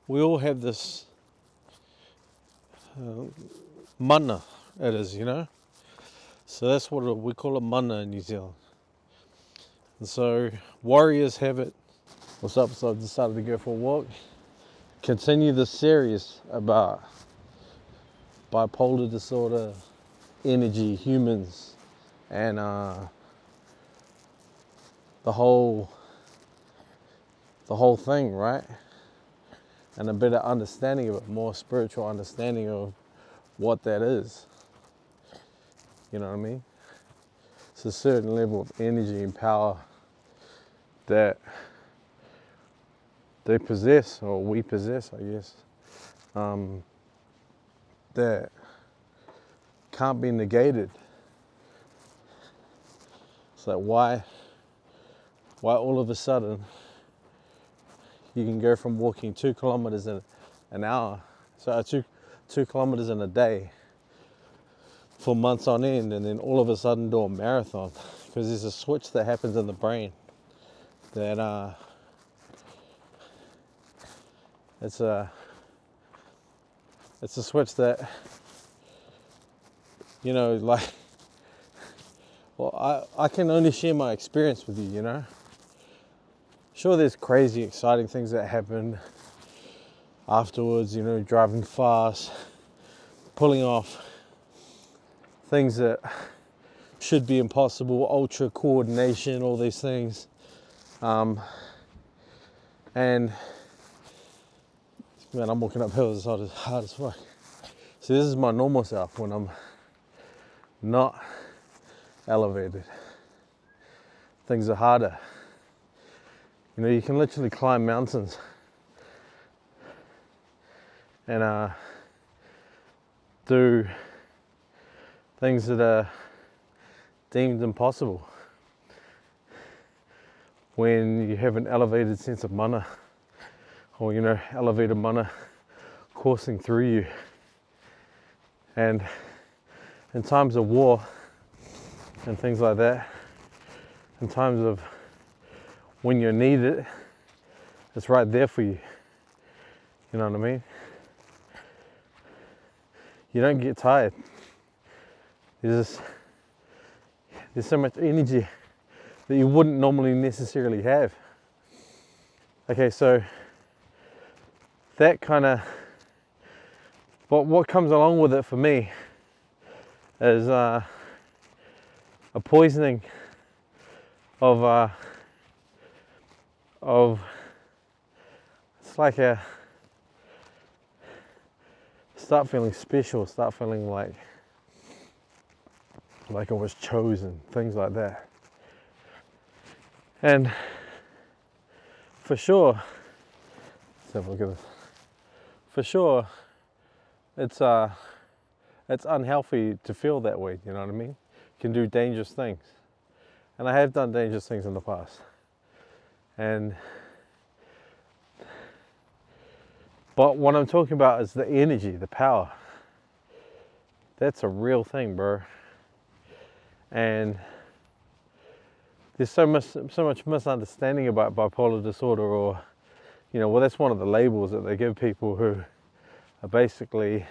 we all have this mana, it is, you know. So that's what we call it, mana in New Zealand. And so warriors have it. What's up? So I've decided to go for a walk. Continue the series about bipolar disorder, energy, humans, and the whole thing, right? And a better understanding of it, more spiritual understanding of what that is. You know what I mean? It's a certain level of energy and power that they possess, or we possess, I guess, that can't be negated. It's like, why all of a sudden you can go from walking 2 kilometers in an hour, so 2 kilometers in a day for months on end, and then all of a sudden do a marathon, because there's a switch that happens in the brain that it's a switch that, you know, like, well, I can only share my experience with you, you know. Sure, there's crazy, exciting things that happen afterwards, you know, driving fast, pulling off things that should be impossible, ultra coordination, all these things. And man, I'm walking up hills as hard as fuck. So this is my normal self when I'm not elevated. Things are harder. You know, you can literally climb mountains and do things that are deemed impossible when you have an elevated sense of mana, or, you know, elevated mana coursing through you. And in times of war and things like that, in times of when you need it, it's right there for you. You know what I mean? You don't get tired. There's so much energy that you wouldn't normally necessarily have. Okay, so that kind of, but what comes along with it for me is a poisoning of it's like start feeling special, start feeling like I was chosen, things like that. And for sure, let's have a look at this. For sure, it's unhealthy to feel that way, you know what I mean? You can do dangerous things. And I have done dangerous things in the past. But what I'm talking about is the energy, the power. That's a real thing, bro. And there's so much misunderstanding about bipolar disorder, or, you know, well, that's one of the labels that they give people who are basically,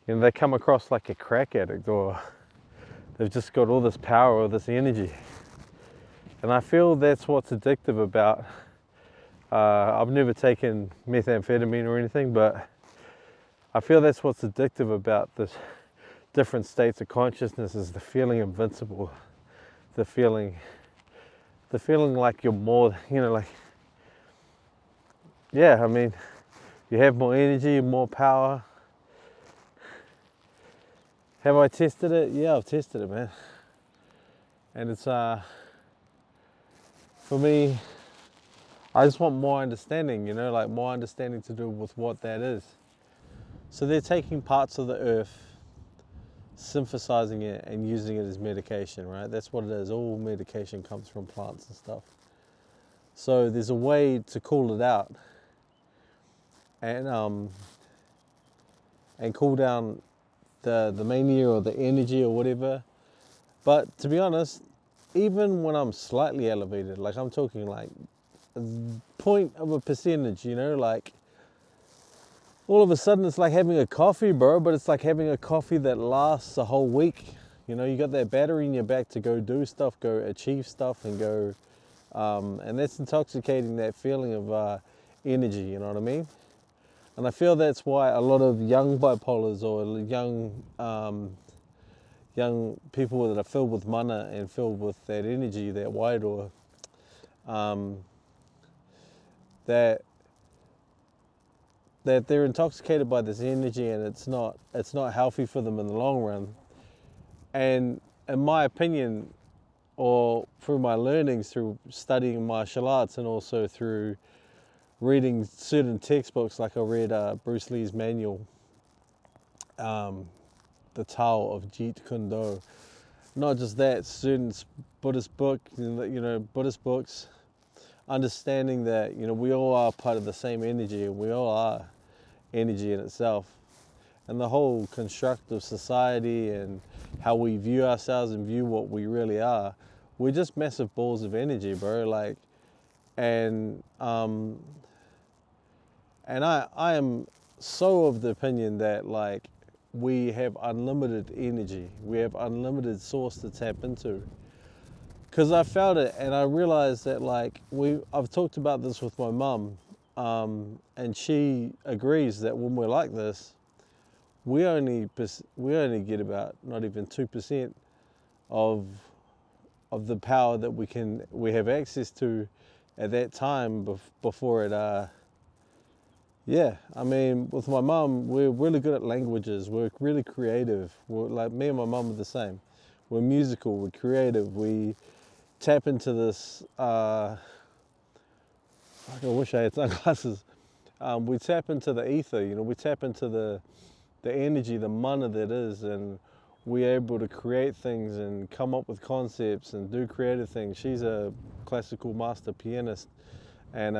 you know, they come across like a crack addict, or they've just got all this power or this energy. And I feel that's what's addictive about, I've never taken methamphetamine or anything, but I feel that's what's addictive about this different states of consciousness, is the feeling invincible, the feeling like you're more, you know, like, yeah, I mean, you have more energy, more power. Have I tested it? Yeah, I've tested it, man. And it's, for me, I just want more understanding, you know, like more understanding to do with what that is. So they're taking parts of the earth, synthesizing it and using it as medication, right? That's what it is. All medication comes from plants and stuff. So there's a way to cool it out and cool down the mania or the energy or whatever. But to be honest, even when I'm slightly elevated, like I'm talking like a point of a percentage, you know, like all of a sudden it's like having a coffee, bro, but it's like having a coffee that lasts a whole week. You know, you got that battery in your back to go do stuff, go achieve stuff, and go, and that's intoxicating, that feeling of energy, you know what I mean? And I feel that's why a lot of young bipolars or young people that are filled with mana and filled with that energy, that wairoa, that they're intoxicated by this energy, and it's not healthy for them in the long run. And in my opinion, or through my learnings, through studying martial arts and also through reading certain textbooks, like I read Bruce Lee's manual, the Tao of Jeet Kune Do. Not just that, certain Buddhist Buddhist books, understanding that, you know, we all are part of the same energy, and we all are energy in itself. And the whole construct of society and how we view ourselves and view what we really are, we're just massive balls of energy, bro. Like, and I am so of the opinion that, like, we have unlimited energy. We have unlimited source to tap into. Because I felt it, and I realized that, like, I've talked about this with my mum, and she agrees that when we're like this, we only get about not even 2% of the power that we have access to at that time before it. Yeah, I mean, with my mum, we're really good at languages. We're really creative. We're, like, me and my mum are the same. We're musical. We're creative. We tap into this. I wish I had sunglasses. We tap into the ether. You know, we tap into the energy, the mana that is, and we're able to create things and come up with concepts and do creative things. She's a classical master pianist, and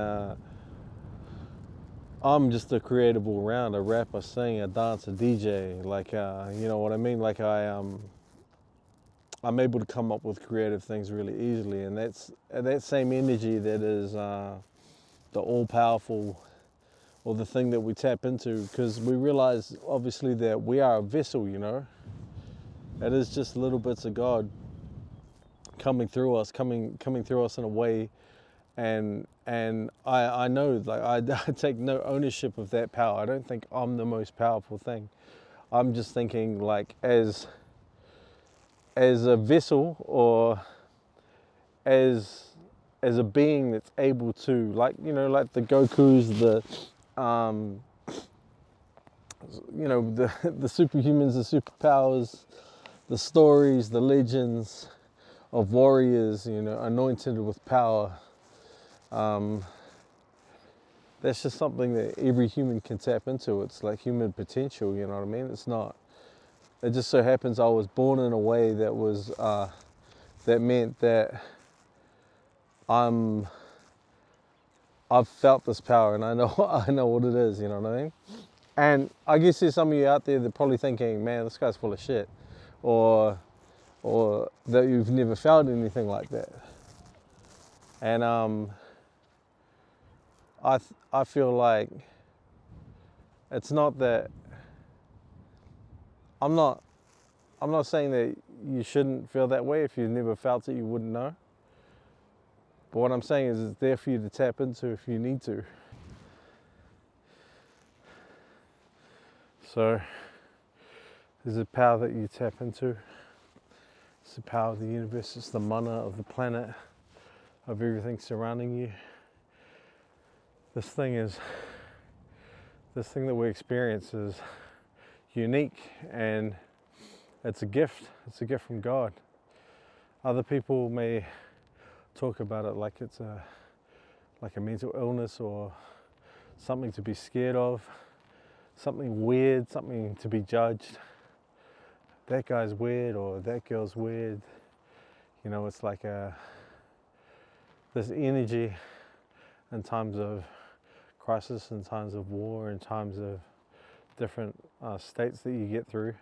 I'm just a creative all around, a rapper, singer, dancer, DJ. Like, you know what I mean? Like, I'm able to come up with creative things really easily, and that's that same energy that is the all-powerful, or the thing that we tap into, because we realize obviously that we are a vessel, you know. It is just little bits of God coming through us in a way, and I know, like, I take no ownership of that power. I don't think I'm the most powerful thing. I'm just thinking, like, as a vessel, or as a being that's able to, like, you know, like the Gokus, the you know, the superhumans, the superpowers, the stories, the legends of warriors, you know, anointed with power. That's just something that every human can tap into. It's like human potential, you know what I mean? It's not. It just so happens I was born in a way that was that meant that I've felt this power, and I know what it is, you know what I mean? And I guess there's some of you out there that are probably thinking, man, this guy's full of shit, or that you've never felt anything like that. And I feel like it's not that. I'm not saying that you shouldn't feel that way. If you've never felt it, you wouldn't know. But what I'm saying is, it's there for you to tap into if you need to. So there's a power that you tap into. It's the power of the universe. It's the mana of the planet, of everything surrounding you. This thing that we experience is unique, and it's a gift. It's a gift from God. Other people may talk about it like it's a mental illness, or something to be scared of, something weird, something to be judged. That guy's weird, or that girl's weird. You know, it's like this energy in times of crisis, in times of war, in times of different states that you get through,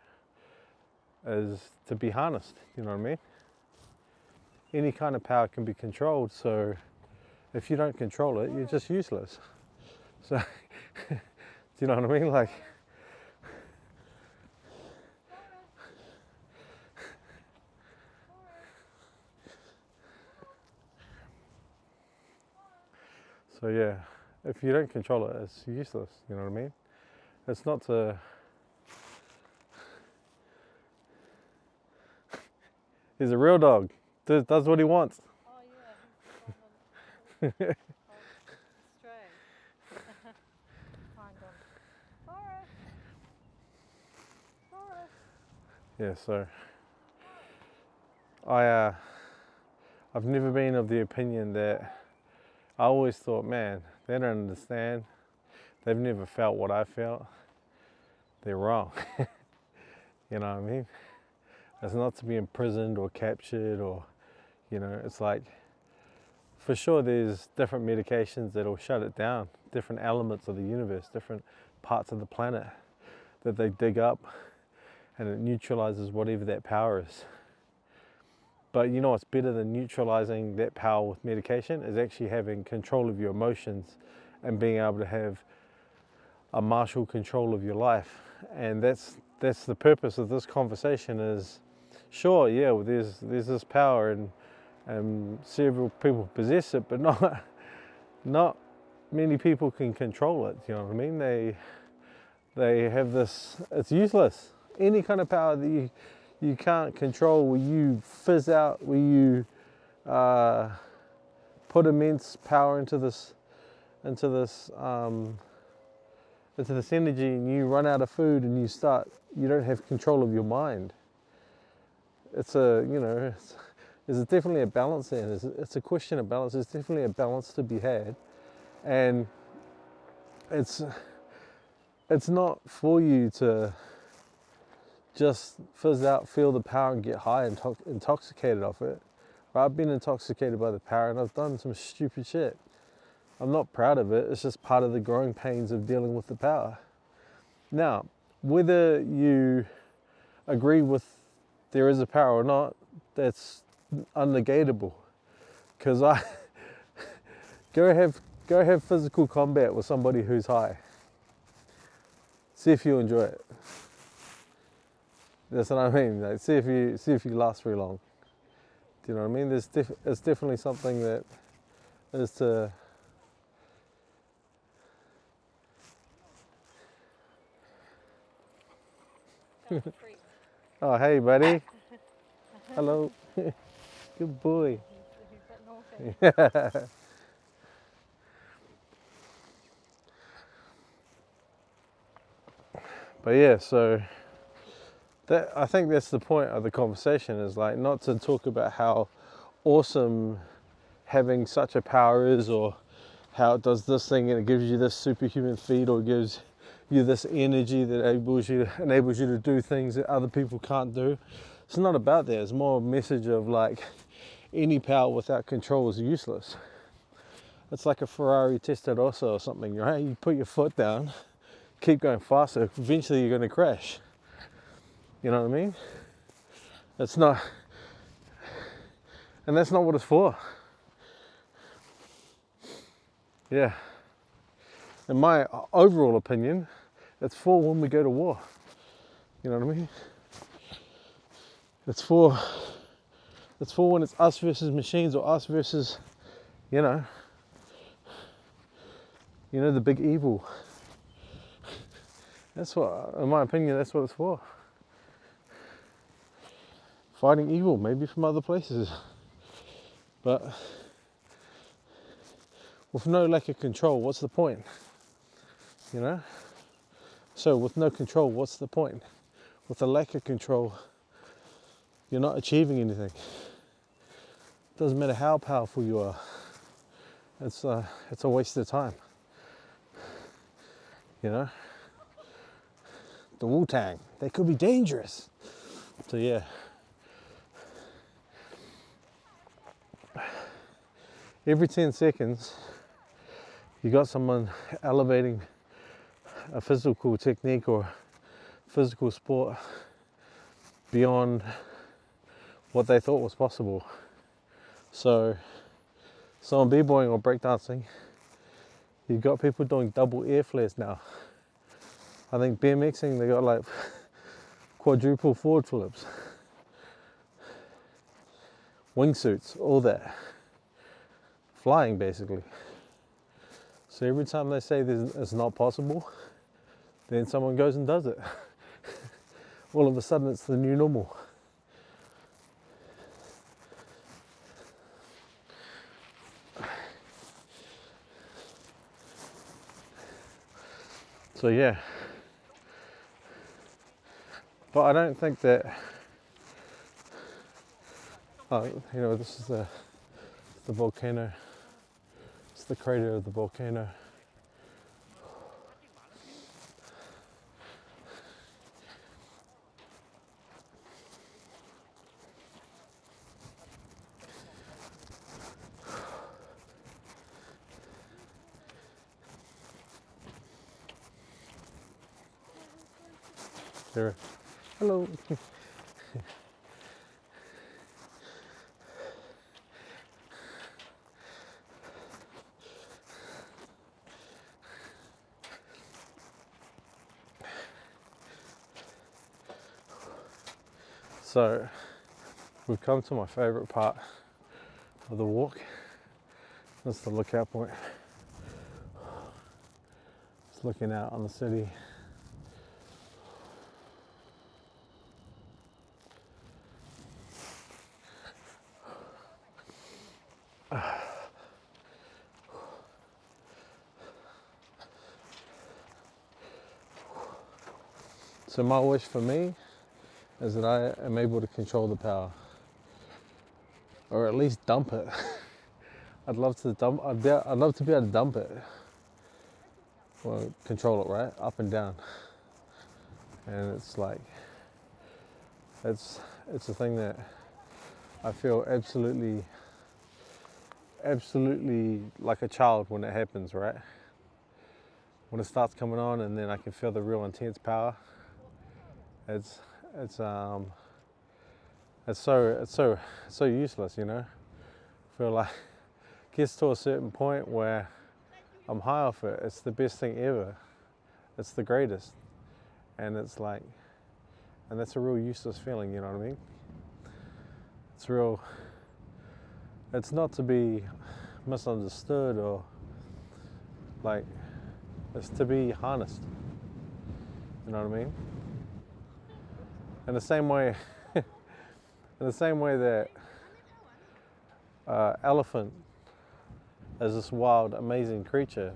is to be harnessed, you know what I mean? Any kind of power can be controlled, so if you don't control it, you're just useless. So you know what I mean? Like, so yeah, if you don't control it, it's useless, you know what I mean? It's not to, he's a real dog, does what he wants. Oh yeah, he's trying to stray. Find him. Forrest. Forrest. Yeah, so I've never been of the opinion that, I always thought, man, they don't understand. They've never felt what I felt. They're wrong. You know what I mean? It's not to be imprisoned or captured or, you know, it's like, for sure there's different medications that'll shut it down, different elements of the universe, different parts of the planet that they dig up, and it neutralizes whatever that power is. But you know what's better than neutralizing that power with medication is actually having control of your emotions and being able to have a martial control of your life. And that's the purpose of this conversation is, sure, yeah, well, there's this power and several people possess it, but not many people can control it, you know what I mean? They have this, it's useless. Any kind of power that you can't control, where you fizz out, where you put immense power into this energy, and you run out of food and you don't have control of your mind. It's there's definitely a balance there. It's a question of balance. There's definitely a balance to be had, and it's not for you to just fizz out, feel the power and get high and intoxicated off it. I've been intoxicated by the power and I've done some stupid shit. I'm not proud of it, it's just part of the growing pains of dealing with the power. Now, whether you agree with there is a power or not, that's unnegatable. Because go have physical combat with somebody who's high. See if you enjoy it. That's what I mean. Like, see if you last very long. Do you know what I mean? It's definitely something that is to. Oh, hey, buddy. Hello. Good boy. He's a bit naughty. But yeah, so I think that's the point of the conversation, is like not to talk about how awesome having such a power is, or how it does this thing and it gives you this superhuman feat, or gives you this energy that enables you to do things that other people can't do. It's not about that. It's more a message of like, any power without control is useless. It's like a Ferrari Testarossa or something, right? You put your foot down, keep going faster, eventually you're going to crash. You know what I mean? It's not, and that's not what it's for. Yeah. In my overall opinion, it's for when we go to war. You know what I mean? It's for when it's us versus machines, or us versus, you know, the big evil. That's what, in my opinion, that's what it's for. Fighting evil, maybe from other places. But with no lack of control, what's the point? You know? So with no control, what's the point? With a lack of control, you're not achieving anything. Doesn't matter how powerful you are. It's a waste of time. You know? The Wu-Tang, they could be dangerous. So yeah. Every 10 seconds, you got someone elevating a physical technique or physical sport beyond what they thought was possible. So on b-boying or breakdancing, you've got people doing double air flares now. I think BMXing, they got like quadruple forward flips, wingsuits, all that. Flying basically. So every time they say it's not possible, then someone goes and does it. All of a sudden it's the new normal. So yeah, but I don't think that, this is the volcano, it's the crater of the volcano. There, hello. So we've come to my favourite part of the walk. That's the lookout point. Just looking out on the city. So my wish for me is that I am able to control the power, or at least dump it. I'd love to be able to dump it. Well, control it, right? Up and down. And it's like, it's a thing that I feel absolutely like a child when it happens, right? When it starts coming on, and then I can feel the real intense power. It's so useless, you know. I feel like it gets to a certain point where I'm high off it. It's the best thing ever. It's the greatest, and it's like, and that's a real useless feeling. You know what I mean? It's not to be misunderstood, or like, it's to be harnessed. You know what I mean? In the same way, that elephant is this wild, amazing creature.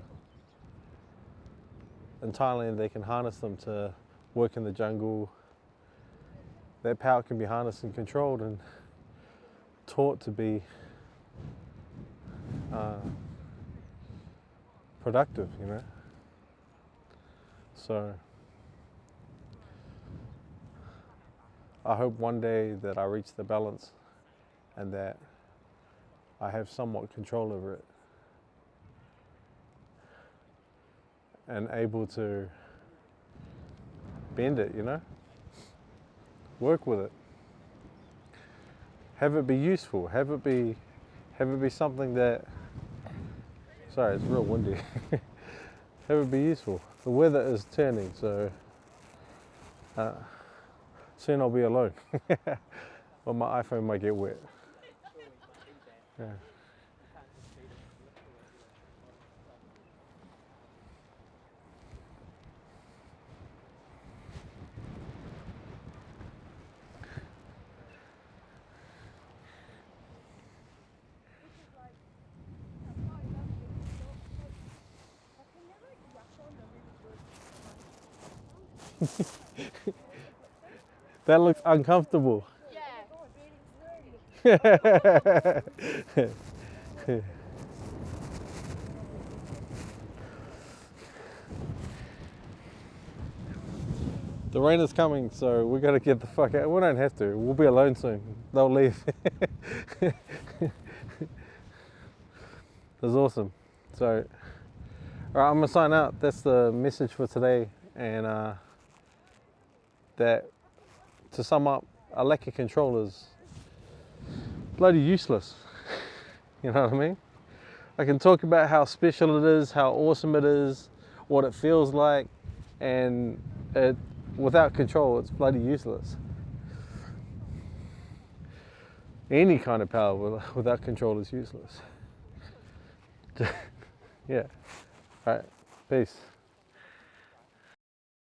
In Thailand, they can harness them to work in the jungle. That power can be harnessed and controlled and taught to be productive, you know. So I hope one day that I reach the balance and that I have somewhat control over it and able to bend it, you know, work with it, have it be useful, have it be something that, sorry, it's real windy, have it be useful. The weather is turning, so soon I'll be alone. Well, my iPhone might get wet. Yeah. That looks uncomfortable. Yeah. The rain is coming, so we gotta get the fuck out. We don't have to. We'll be alone soon. They'll leave. That's awesome. So, all right, I'm gonna sign out. That's the message for today. And that, to sum up, a lack of control is bloody useless. You know what I mean? I can talk about how special it is, how awesome it is, what it feels like, and without control, it's bloody useless. Any kind of power without control is useless. Yeah. All right. Peace.